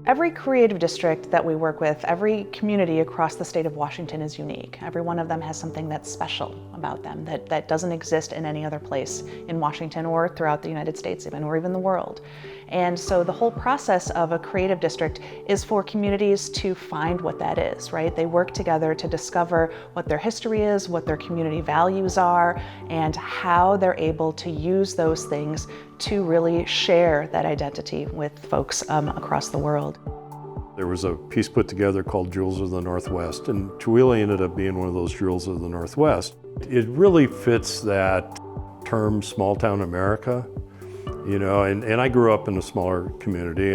Every creative district that we work with, every community across the state of Washington is unique. Every one of them has something that's special about them that doesn't exist in any other place in Washington or throughout the United States even, or even the world. And so the whole process of a creative district is for communities to find what that is, right? They work together to discover what their history is, what their community values are, and how they're able to use those things to really share that identity with folks across the world. There was a piece put together called Jewels of the Northwest, and Chewelah ended up being one of those Jewels of the Northwest. It really fits that term, small town America, you know, and I grew up in a smaller community,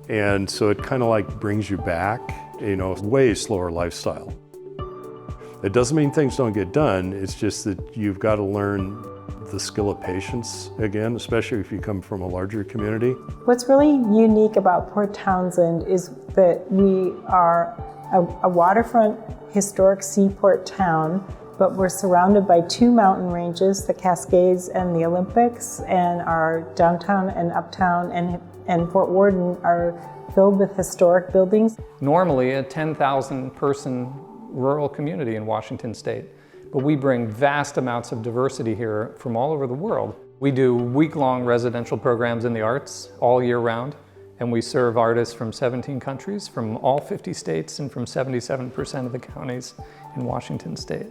and so it kind of like brings you back, you know, way slower lifestyle. It doesn't mean things don't get done, it's just that you've got to learn the skill of patience again, especially if you come from a larger community. What's really unique about Port Townsend is that we are a waterfront historic seaport town, but we're surrounded by two mountain ranges, the Cascades and the Olympics, and our downtown and uptown and Fort Worden are filled with historic buildings. Normally a 10,000 person rural community in Washington state. But we bring vast amounts of diversity here from all over the world. We do week-long residential programs in the arts all year round, and we serve artists from 17 countries, from all 50 states, and from 77% of the counties in Washington state.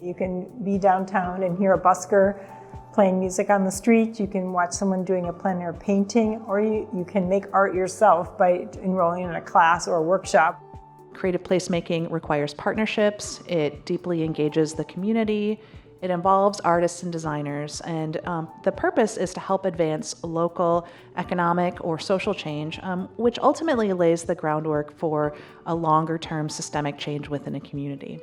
You can be downtown and hear a busker playing music on the street. You can watch someone doing a plein air painting, or you can make art yourself by enrolling in a class or a workshop. Creative placemaking requires partnerships, it deeply engages the community, it involves artists and designers, and the purpose is to help advance local economic or social change, which ultimately lays the groundwork for a longer-term systemic change within a community.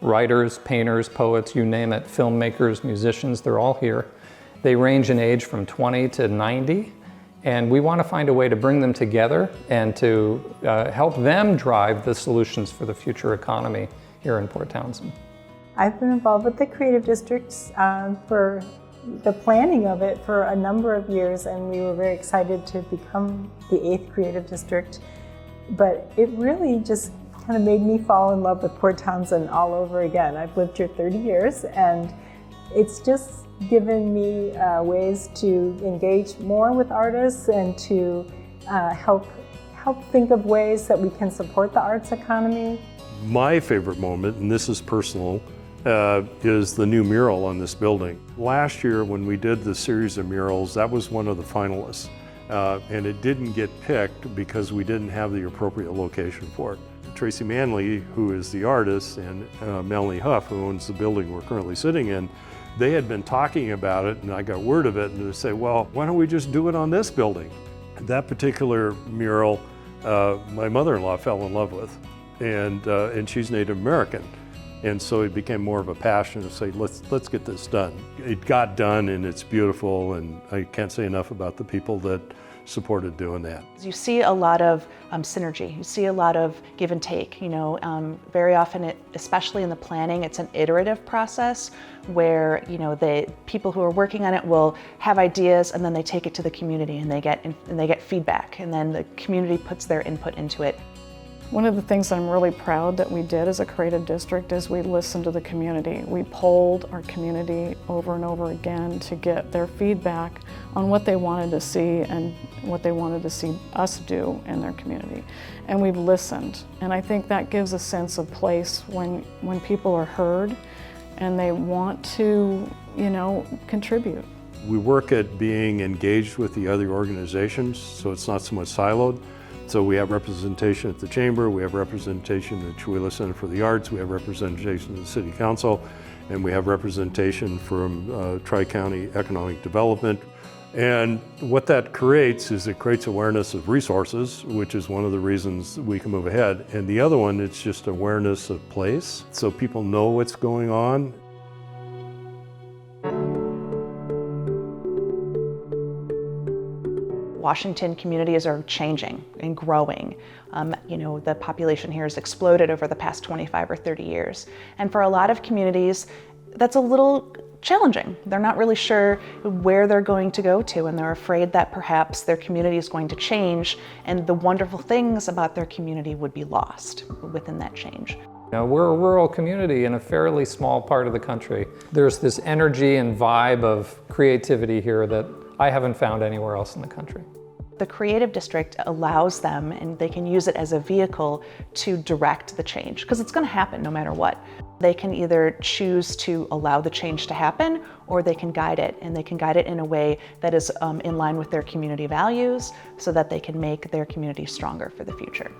Writers, painters, poets, you name it, filmmakers, musicians, they're all here. They range in age from 20 to 90. And we want to find a way to bring them together and to help them drive the solutions for the future economy here in Port Townsend. I've been involved with the Creative Districts for the planning of it for a number of years, and we were very excited to become the 8th Creative District. But it really just kind of made me fall in love with Port Townsend all over again. I've lived here 30 years, and it's just given me ways to engage more with artists and to help think of ways that we can support the arts economy. My favorite moment, and this is personal, is the new mural on this building. Last year when we did the series of murals, that was one of the finalists. And it didn't get picked because we didn't have the appropriate location for it. Tracy Manley, who is the artist, and Melanie Huff, who owns the building we're currently sitting in, they had been talking about it, and I got word of it, and they say, well, why don't we just do it on this building? That particular mural, my mother-in-law fell in love with, and she's Native American. And so it became more of a passion to say, let's get this done. It got done, and it's beautiful, and I can't say enough about the people that supported doing that. You see a lot of synergy. You see a lot of give and take. You know, very often, especially in the planning, it's an iterative process where the people who are working on it will have ideas, and then they take it to the community, and they get feedback, and then the community puts their input into it. One of the things I'm really proud that we did as a creative district is we listened to the community. We polled our community over and over again to get their feedback on what they wanted to see and what they wanted to see us do in their community. And we've listened. And I think that gives a sense of place when people are heard and they want to, contribute. We work at being engaged with the other organizations, so it's not so much siloed. So we have representation at the Chamber, we have representation at the Chewelah Center for the Arts, we have representation at the City Council, and we have representation from Tri-County Economic Development. And what that creates is it creates awareness of resources, which is one of the reasons we can move ahead. And the other one, it's just awareness of place, so people know what's going on. Washington communities are changing and growing. The population here has exploded over the past 25 or 30 years. And for a lot of communities, that's a little challenging. They're not really sure where they're going to go to, and they're afraid that perhaps their community is going to change and the wonderful things about their community would be lost within that change. We're a rural community in a fairly small part of the country. There's this energy and vibe of creativity here that I haven't found anywhere else in the country. The Creative District allows them, and they can use it as a vehicle to direct the change, because it's going to happen no matter what. They can either choose to allow the change to happen, or they can guide it, and they can guide it in a way that is in line with their community values so that they can make their community stronger for the future.